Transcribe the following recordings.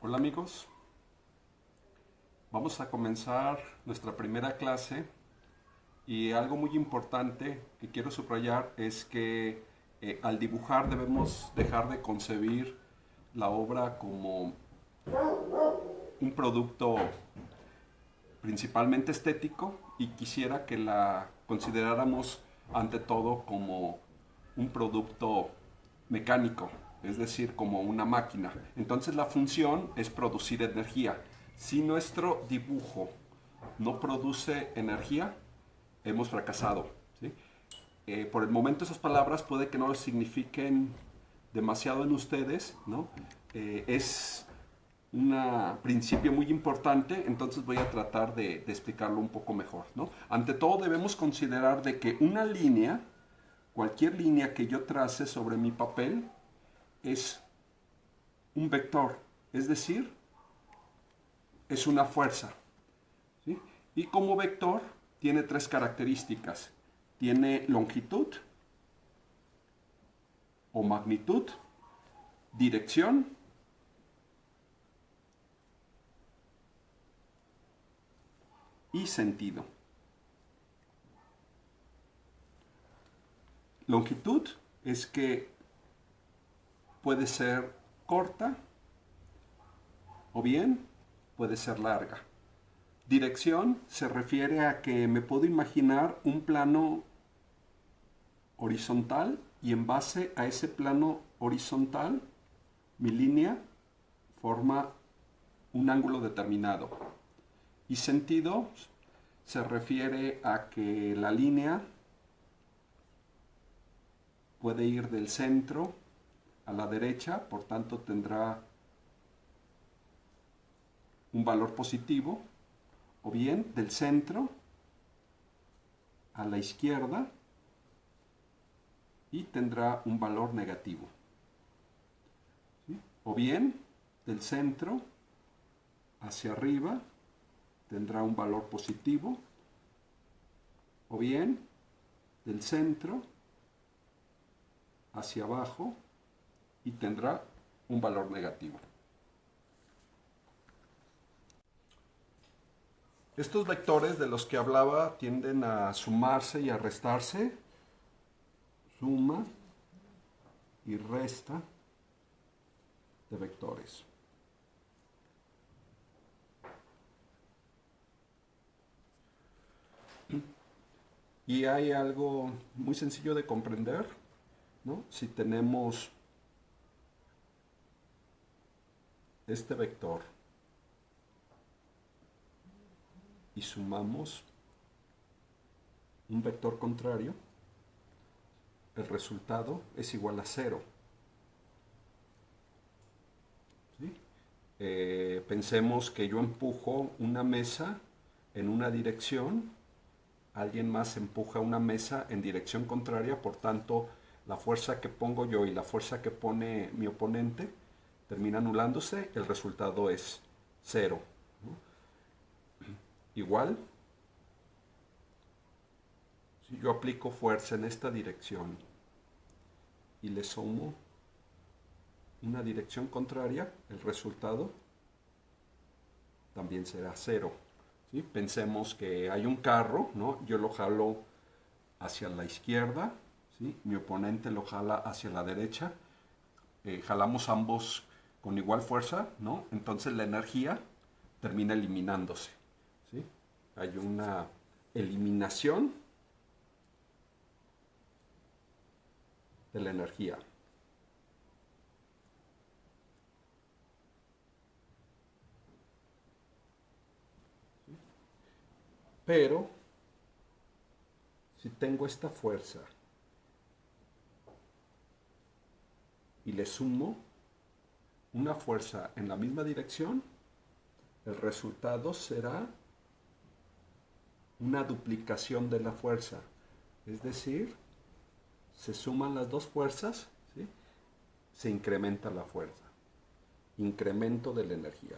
Hola amigos, vamos a comenzar nuestra primera clase y algo muy importante que quiero subrayar es que al dibujar debemos dejar de concebir la obra como un producto principalmente estético y quisiera que la consideráramos ante todo como un producto mecánico, es decir, como una máquina. Entonces la función es producir energía. Si nuestro dibujo no produce energía, hemos fracasado. ¿Sí? Por el momento esas palabras puede que no signifiquen demasiado en ustedes, ¿no? Es un principio muy importante, entonces voy a tratar de explicarlo un poco mejor, ¿no? Ante todo debemos considerar de que una línea, cualquier línea que yo trace sobre mi papel, es un vector, es decir, es una fuerza, ¿sí? Y como vector tiene tres características. Tiene longitud o magnitud, dirección y sentido. Longitud es que puede ser corta o bien puede ser larga. Dirección se refiere a que me puedo imaginar un plano horizontal y en base a ese plano horizontal mi línea forma un ángulo determinado. Y sentido se refiere a que la línea puede ir del centro a la derecha, por tanto tendrá un valor positivo, o bien del centro a la izquierda y tendrá un valor negativo. ¿Sí? O bien del centro hacia arriba tendrá un valor positivo, o bien del centro hacia abajo y tendrá un valor negativo. Estos vectores de los que hablaba tienden a sumarse y a restarse. Suma y resta de vectores. Y hay algo muy sencillo de comprender, ¿no? Si tenemos este vector y sumamos un vector contrario, el resultado es igual a cero. ¿Sí? Pensemos que yo empujo una mesa en una dirección, alguien más empuja una mesa en dirección contraria, por tanto la fuerza que pongo yo y la fuerza que pone mi oponente termina anulándose, el resultado es cero, ¿no? Igual, si yo aplico fuerza en esta dirección y le sumo una dirección contraria, el resultado también será cero. ¿Sí? Pensemos que hay un carro, ¿no? Yo lo jalo hacia la izquierda, ¿sí? Mi oponente lo jala hacia la derecha, jalamos ambos con igual fuerza, ¿no? Entonces la energía termina eliminándose, ¿sí? Hay una eliminación de la energía. Pero si tengo esta fuerza y le sumo una fuerza en la misma dirección, el resultado será una duplicación de la fuerza. Es decir, se suman las dos fuerzas, ¿sí? Se incrementa la fuerza. Incremento de la energía.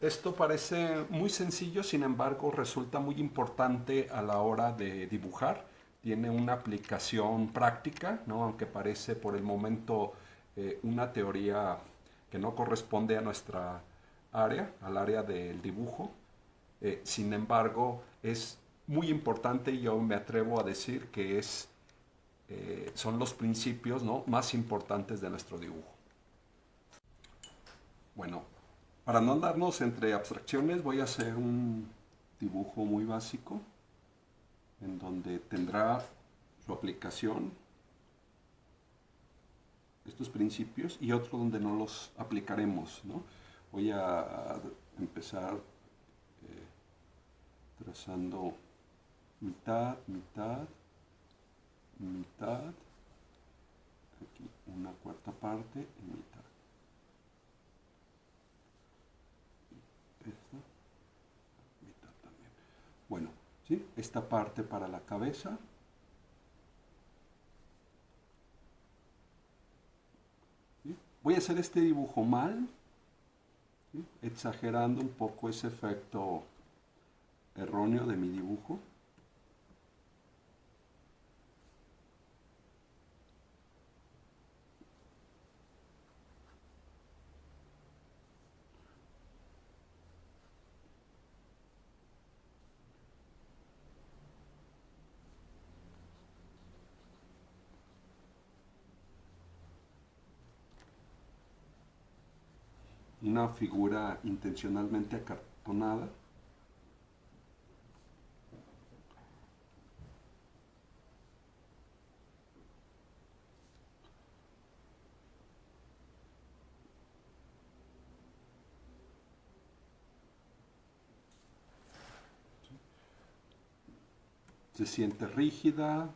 Esto parece muy sencillo, sin embargo, resulta muy importante a la hora de dibujar. Tiene una aplicación práctica, ¿no? Aunque parece por el momento una teoría que no corresponde a nuestra área, al área del dibujo. Sin embargo, es muy importante y yo me atrevo a decir que son los principios, ¿no?, más importantes de nuestro dibujo. Bueno, para no andarnos entre abstracciones, voy a hacer un dibujo muy básico en donde tendrá su aplicación, estos principios, y otro donde no los aplicaremos, ¿no? Voy a empezar trazando mitad, mitad, mitad, aquí una cuarta parte y mitad. Esta mitad también. Bueno, ¿sí? Esta parte para la cabeza. ¿Sí? Voy a hacer este dibujo mal, ¿sí?, exagerando un poco ese efecto erróneo de mi dibujo. Una figura intencionalmente acartonada. Se siente rígida,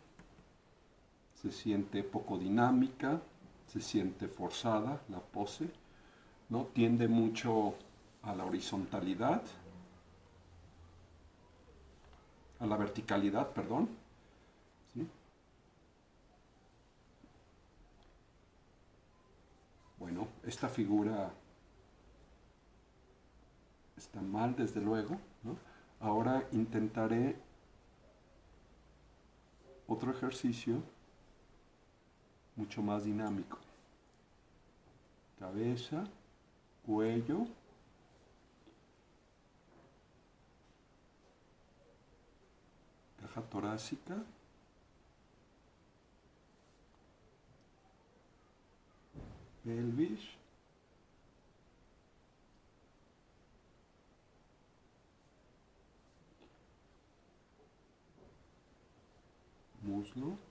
se siente poco dinámica, se siente forzada la pose, ¿no? Tiende mucho a la horizontalidad, a la verticalidad, perdón, ¿sí? Bueno, esta figura está mal, desde luego, ¿no? Ahora intentaré otro ejercicio mucho más dinámico. Cabeza, cuello, caja torácica, pelvis, muslo,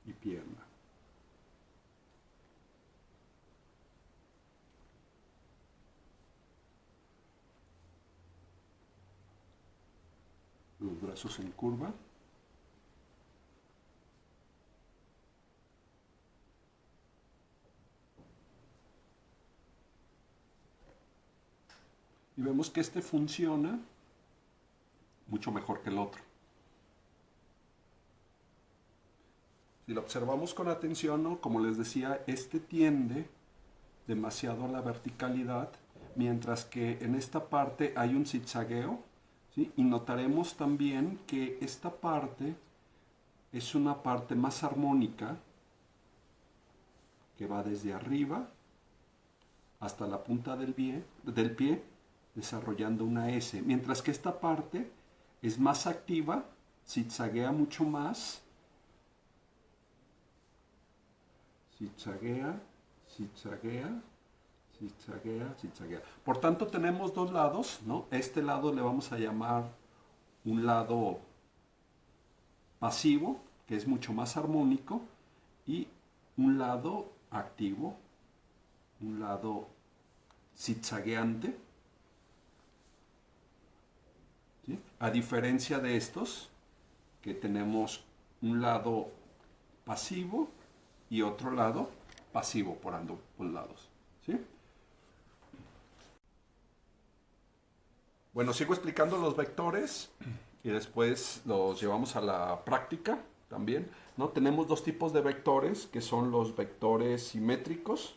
y pierna. Los brazos en curva. Y vemos que este funciona mucho mejor que el otro. Si lo observamos con atención, ¿no?, como les decía, este tiende demasiado a la verticalidad, mientras que en esta parte hay un zigzagueo, ¿sí? Y notaremos también que esta parte es una parte más armónica, que va desde arriba hasta la punta del pie, desarrollando una S, mientras que esta parte es más activa, zigzaguea mucho más, zigzaguea, zigzaguea, zigzaguea, zigzaguea. Por tanto, tenemos dos lados, ¿no? Este lado le vamos a llamar un lado pasivo, que es mucho más armónico, y un lado activo, un lado zigzagueante, ¿sí? A diferencia de estos, que tenemos un lado pasivo y otro lado pasivo por ambos lados, ¿sí? Bueno, sigo explicando los vectores y después los llevamos a la práctica. también, ¿no? Tenemos dos tipos de vectores, que son los vectores simétricos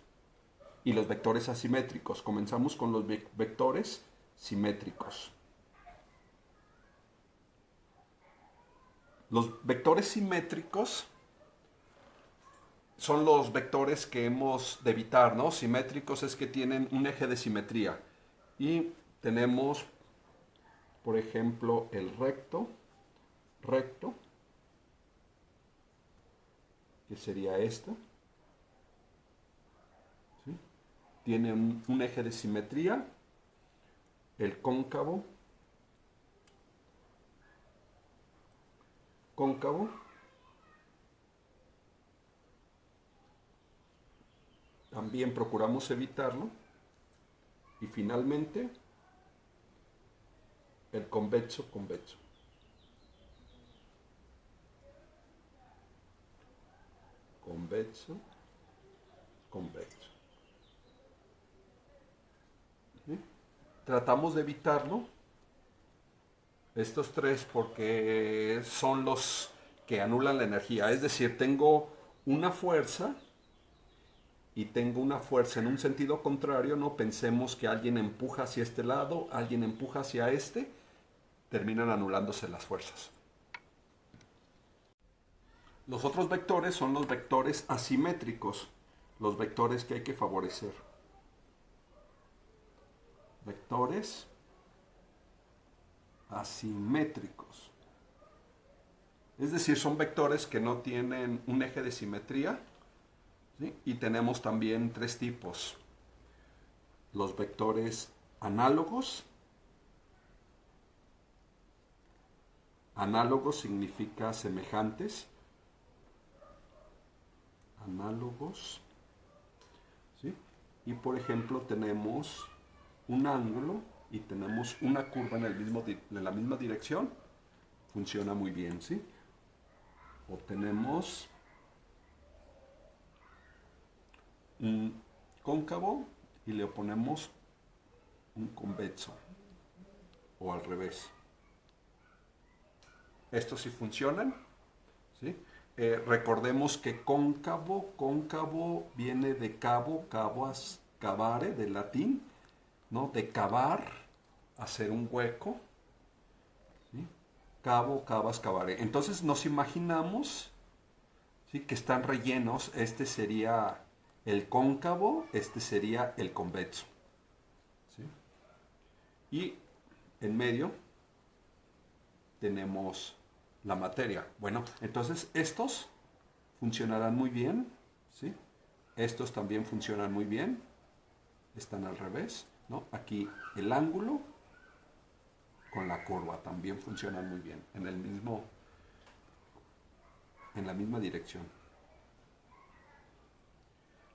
y los vectores asimétricos. Comenzamos con los vectores simétricos. Los vectores simétricos son los vectores que hemos de evitar, ¿no? Simétricos es que tienen un eje de simetría. Y tenemos, por ejemplo, el recto, que sería este. ¿Sí? Tiene un eje de simetría. El cóncavo, también procuramos evitarlo. Y finalmente, el convexo. Convexo. ¿Sí? Tratamos de evitarlo, estos tres, porque son los que anulan la energía. Es decir, tengo una fuerza y tengo una fuerza en un sentido contrario, no pensemos que alguien empuja hacia este lado, alguien empuja hacia este, terminan anulándose las fuerzas. Los otros vectores son los vectores asimétricos, los vectores que hay que favorecer. Vectores asimétricos. Es decir, son vectores que no tienen un eje de simetría, ¿sí? Y tenemos también tres tipos. Los vectores análogos. Análogos significa semejantes. Análogos. ¿Sí? Y por ejemplo tenemos un ángulo y tenemos una curva en la misma dirección. Funciona muy bien, ¿sí? O tenemos un cóncavo y le oponemos un convexo, o al revés. Estos sí funcionan, ¿sí? Recordemos que cóncavo viene de cabo, cavare, del latín, ¿no? De cavar, hacer un hueco, ¿sí? Cabo, cavas, cavaré. Entonces nos imaginamos, ¿sí?, que están rellenos. Este sería el cóncavo, este sería el convexo, ¿sí? Y en medio tenemos la materia. Bueno, entonces estos funcionarán muy bien, ¿sí? Estos también funcionan muy bien. Están al revés, ¿no? Aquí el ángulo con la curva también funcionan muy bien en la misma dirección.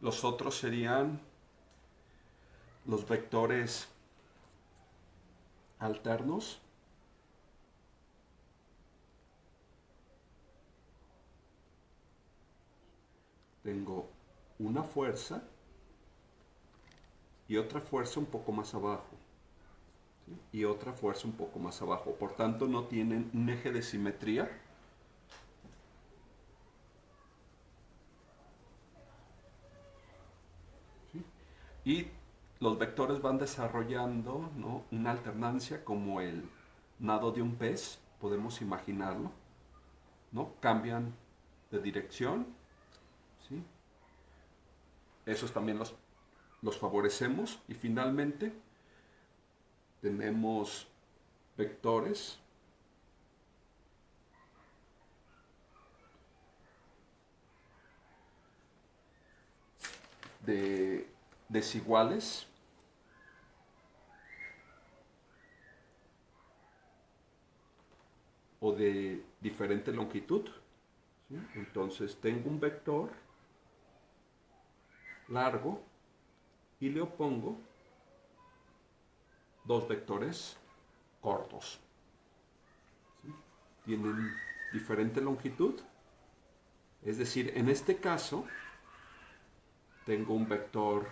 Los otros serían los vectores alternos. Tengo una fuerza y otra fuerza un poco más abajo, ¿sí? Y otra fuerza un poco más abajo. Por tanto, no tienen un eje de simetría. ¿Sí? Y los vectores van desarrollando, ¿no?, una alternancia como el nado de un pez, podemos imaginarlo, ¿no? Cambian de dirección, ¿sí? Esos también los favorecemos. Y finalmente tenemos vectores de desiguales, o de diferente longitud, ¿sí? Entonces tengo un vector largo y le opongo dos vectores cortos, ¿sí? Tienen diferente longitud. Es decir, en este caso tengo un vector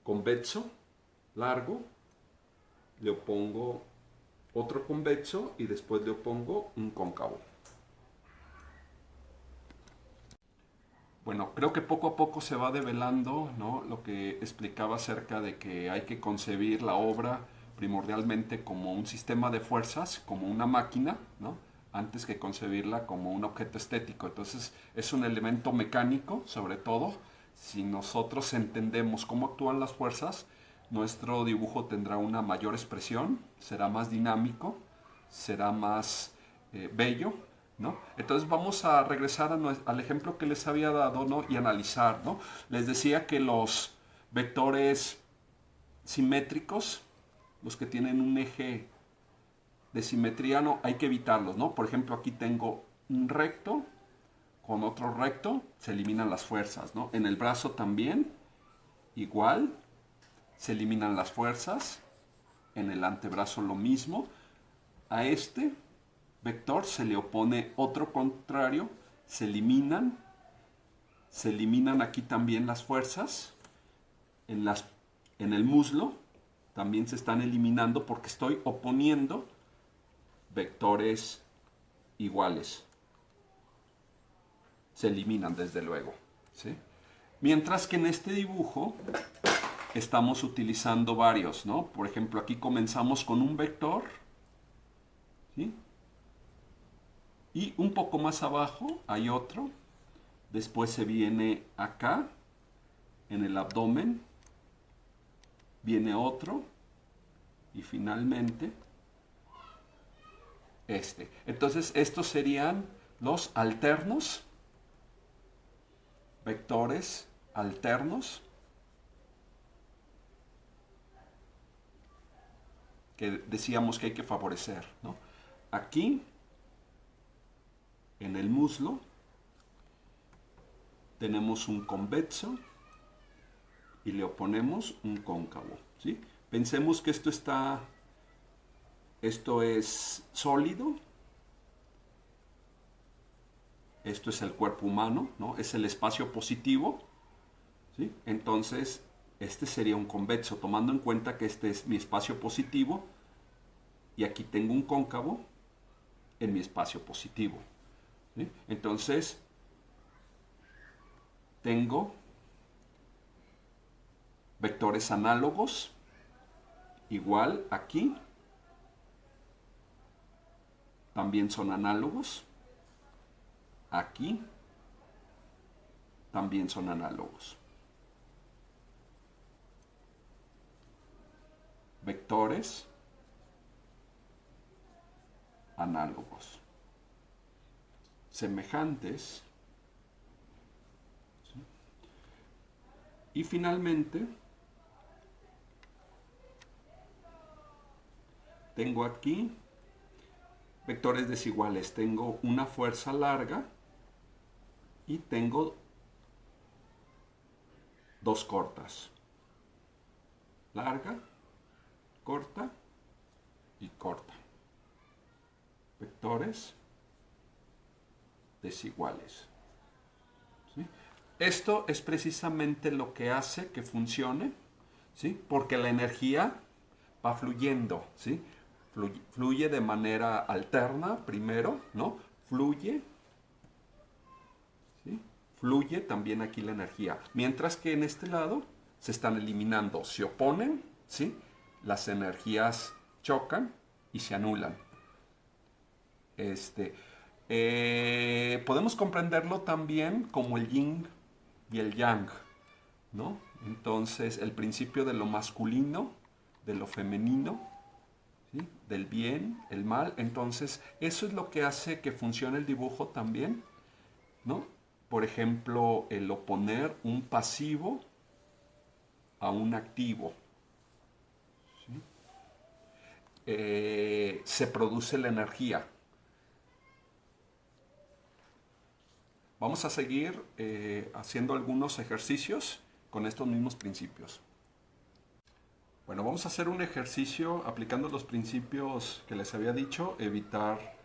convexo largo, le opongo otro convexo y después le opongo un cóncavo. Bueno, creo que poco a poco se va develando, ¿no?, lo que explicaba acerca de que hay que concebir la obra primordialmente como un sistema de fuerzas, como una máquina, ¿no?, antes que concebirla como un objeto estético. Entonces es un elemento mecánico, sobre todo. Si nosotros entendemos cómo actúan las fuerzas, nuestro dibujo tendrá una mayor expresión, será más dinámico, será más bello, ¿no? Entonces vamos a regresar al ejemplo que les había dado, ¿no?, y analizar, ¿no? Les decía que los vectores simétricos, los que tienen un eje de simetría, no hay que evitarlos, ¿no? Por ejemplo, aquí tengo un recto con otro recto, se eliminan las fuerzas, ¿no? En el brazo también, igual, se eliminan las fuerzas. En el antebrazo lo mismo. A este vector se le opone otro contrario, se eliminan aquí también las fuerzas. En el muslo también se están eliminando porque estoy oponiendo vectores iguales. Se eliminan desde luego, ¿sí? Mientras que en este dibujo estamos utilizando varios, ¿no? Por ejemplo, aquí comenzamos con un vector, ¿sí?, y un poco más abajo hay otro. Después se viene acá, en el abdomen, viene otro, y finalmente este. Entonces estos serían los alternos, vectores alternos, que decíamos que hay que favorecer, ¿no? Aquí, en el muslo, tenemos un convexo y le oponemos un cóncavo, ¿sí? Pensemos que esto es sólido, esto es el cuerpo humano, ¿no? Es el espacio positivo, ¿sí? Entonces, este sería un convexo, tomando en cuenta que este es mi espacio positivo y aquí tengo un cóncavo en mi espacio positivo, ¿sí? Entonces, tengo vectores análogos, igual aquí, también son análogos, aquí también son análogos. Vectores análogos. Semejantes. ¿Sí? Y finalmente, tengo aquí vectores desiguales. Tengo una fuerza larga y tengo dos cortas. Larga, corta y corta. Vectores desiguales, ¿sí? Esto es precisamente lo que hace que funcione, ¿sí? Porque la energía va fluyendo, ¿sí? Fluye de manera alterna primero, ¿no? Fluye, ¿sí? Fluye también aquí la energía. Mientras que en este lado se están eliminando, se oponen, ¿sí? Las energías chocan y se anulan. Podemos comprenderlo también como el yin y el yang, ¿no? Entonces, el principio de lo masculino, de lo femenino, ¿sí? Del bien, el mal. Entonces, eso es lo que hace que funcione el dibujo también, ¿no? Por ejemplo, el oponer un pasivo a un activo, ¿sí? Se produce la energía. Vamos a seguir haciendo algunos ejercicios con estos mismos principios. Bueno, vamos a hacer un ejercicio aplicando los principios que les había dicho, evitar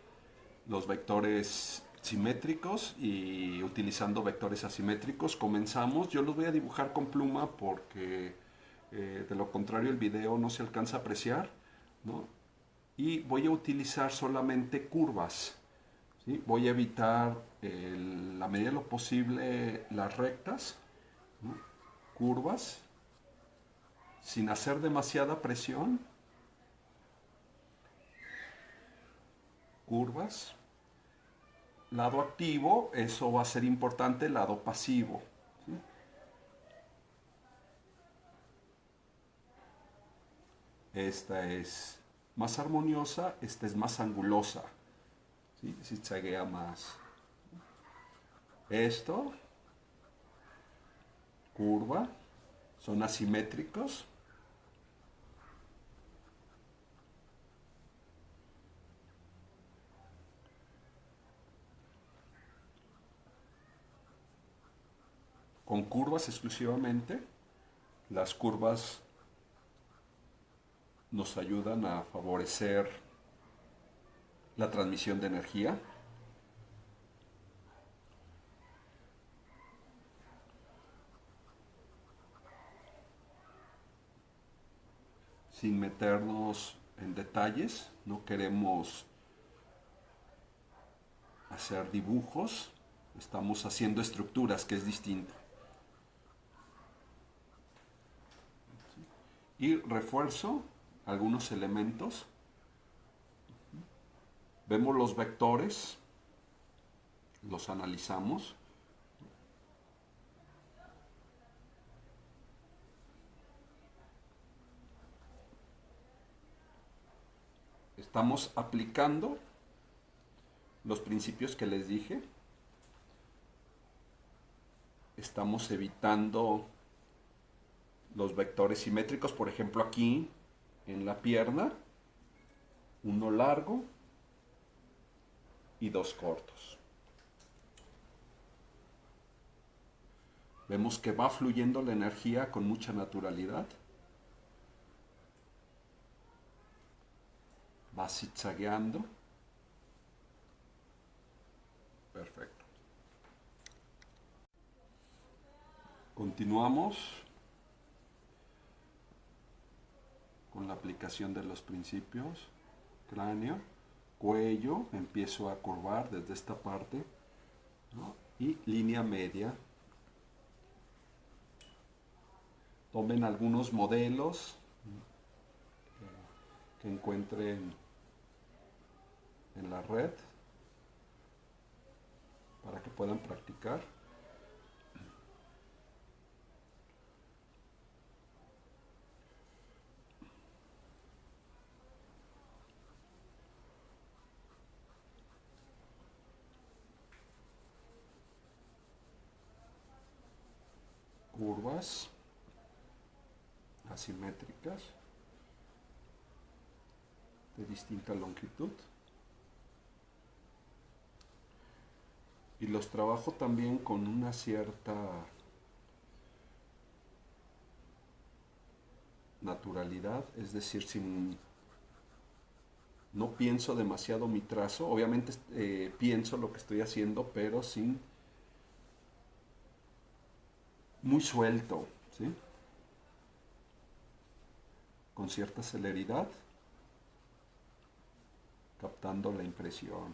los vectores simétricos y utilizando vectores asimétricos. Comenzamos, yo los voy a dibujar con pluma porque de lo contrario el video no se alcanza a apreciar, ¿no? y voy a utilizar solamente curvas. ¿Sí? Voy a evitar la medida de lo posible las rectas, ¿no? Curvas, sin hacer demasiada presión, curvas. Lado activo, eso va a ser importante, lado pasivo. ¿Sí? Esta es más armoniosa, esta es más angulosa. ¿Sí? Zigzaguea más. Esto, curva, son asimétricos. Con curvas exclusivamente. Las curvas nos ayudan a favorecer la transmisión de energía. Sin meternos en detalles, no queremos hacer dibujos, estamos haciendo estructuras, que es distinto. Y refuerzo algunos elementos. Vemos los vectores, los analizamos. Estamos aplicando los principios que les dije. Estamos evitando los vectores simétricos, por ejemplo aquí en la pierna, uno largo y dos cortos. Vemos que va fluyendo la energía con mucha naturalidad. Va zigzagueando. Perfecto. Continuamos con la aplicación de los principios. Cráneo, cuello, empiezo a curvar desde esta parte, ¿no? Y línea media. Tomen algunos modelos que encuentren en la red para que puedan practicar. Curvas asimétricas de distinta longitud. Y los trabajo también con una cierta naturalidad, es decir, no pienso demasiado mi trazo, obviamente pienso lo que estoy haciendo, pero sin muy suelto, ¿sí? Con cierta celeridad, captando la impresión.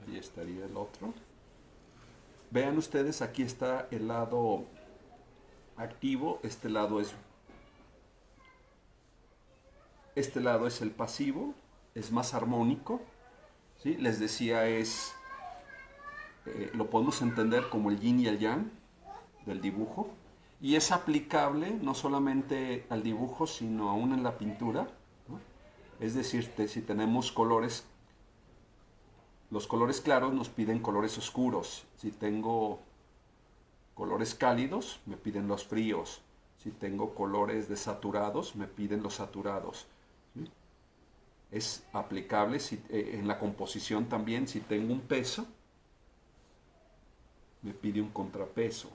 Ahí estaría el otro. Vean ustedes, aquí está el lado activo, este lado es el pasivo, es más armónico, ¿sí? Les decía, lo podemos entender como el yin y el yang del dibujo, y es aplicable no solamente al dibujo, sino aún en la pintura, ¿no? Es decir, si tenemos colores, los colores claros nos piden colores oscuros. Si tengo colores cálidos, me piden los fríos. Si tengo colores desaturados, me piden los saturados. ¿Sí? Es aplicable en la composición también. Si tengo un peso, me pide un contrapeso.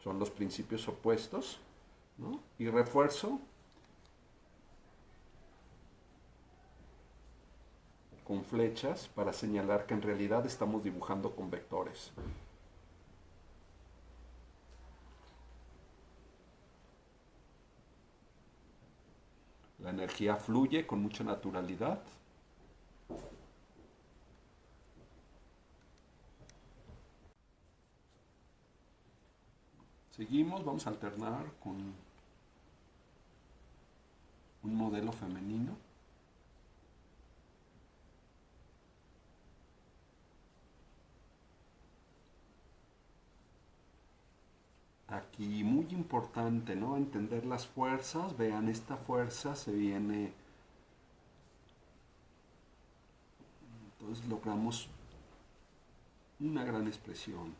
Son los principios opuestos, ¿no? Y refuerzo con flechas para señalar que en realidad estamos dibujando con vectores. La energía fluye con mucha naturalidad. Seguimos, vamos a alternar con un modelo femenino. Aquí muy importante, ¿no? Entender las fuerzas. Vean, esta fuerza se viene. Entonces logramos una gran expresión.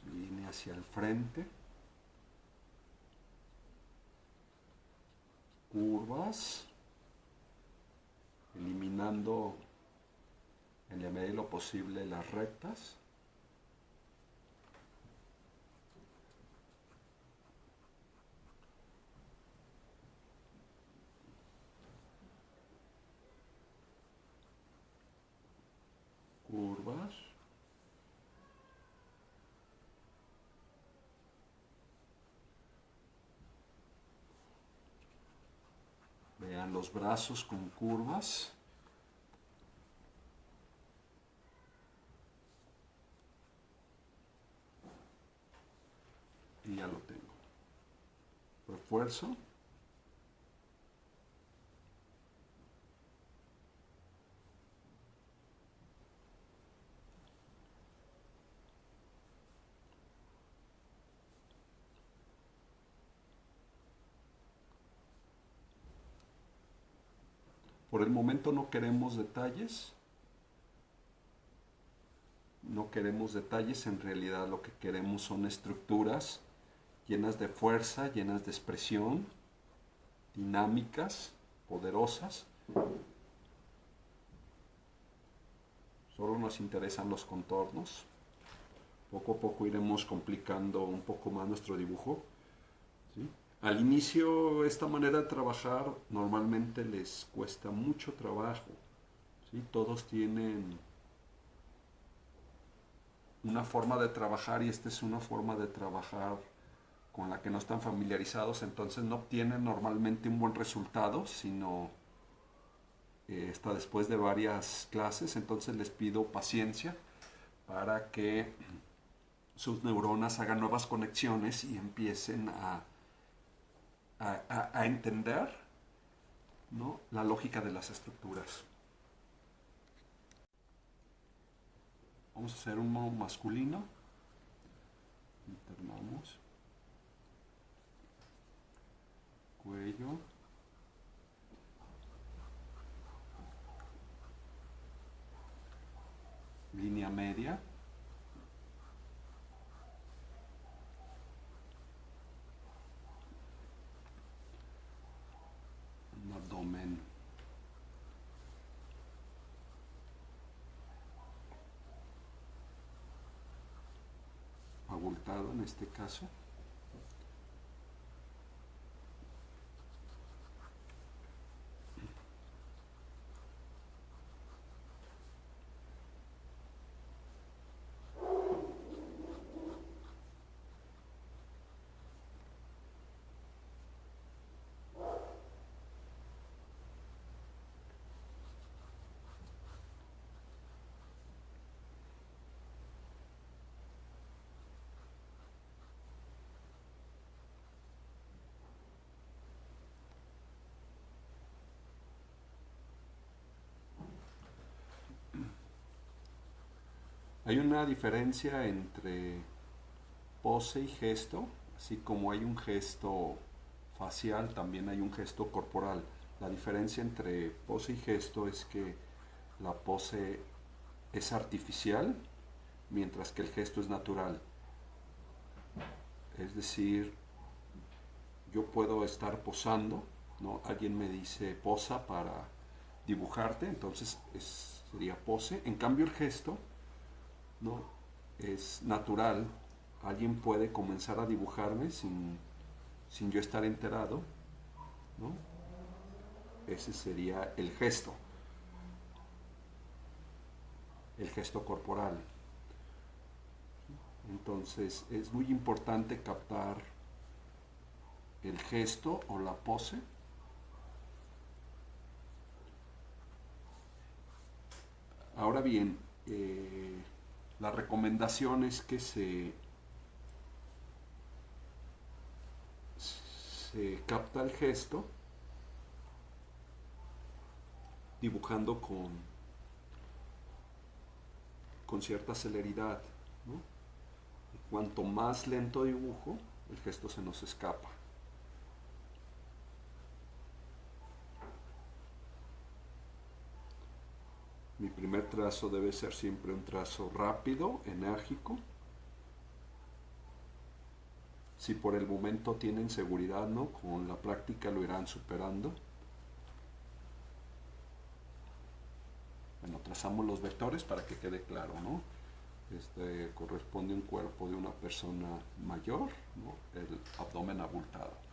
Se viene hacia el frente. Curvas. Eliminando en la medida de lo posible las rectas. Curvas. Vean los brazos con curvas. Y ya lo tengo. Refuerzo. Por el momento no queremos detalles. No queremos detalles, en realidad lo que queremos son estructuras llenas de fuerza, llenas de expresión, dinámicas, poderosas. Solo nos interesan los contornos. Poco a poco iremos complicando un poco más nuestro dibujo, ¿sí? Al inicio esta manera de trabajar normalmente les cuesta mucho trabajo, ¿sí? Todos tienen una forma de trabajar y esta es una forma de trabajar con la que no están familiarizados, entonces no obtienen normalmente un buen resultado, sino hasta después de varias clases. Entonces les pido paciencia para que sus neuronas hagan nuevas conexiones y empiecen a entender, ¿no?, la lógica de las estructuras. Vamos a hacer un modo masculino. Internamos. Cuello. Línea media. Un abdomen abultado en este caso. Hay una diferencia entre pose y gesto, así como hay un gesto facial, también hay un gesto corporal. La diferencia entre pose y gesto es que la pose es artificial, mientras que el gesto es natural. Es decir, yo puedo estar posando ¿no? Alguien me dice posa para dibujarte, entonces sería pose. En cambio el gesto, ¿no? Es natural. Alguien puede comenzar a dibujarme sin yo estar enterado, ¿no? Ese sería el gesto corporal. Entonces es muy importante captar el gesto o la pose. Ahora bien, la recomendación es que se capta el gesto dibujando con cierta celeridad, ¿no? Cuanto más lento dibujo, el gesto se nos escapa. Mi primer trazo debe ser siempre un trazo rápido, enérgico. Si por el momento tienen seguridad, ¿no? Con la práctica lo irán superando. Bueno, trazamos los vectores para que quede claro, ¿no? Este corresponde a un cuerpo de una persona mayor, ¿no? El abdomen abultado.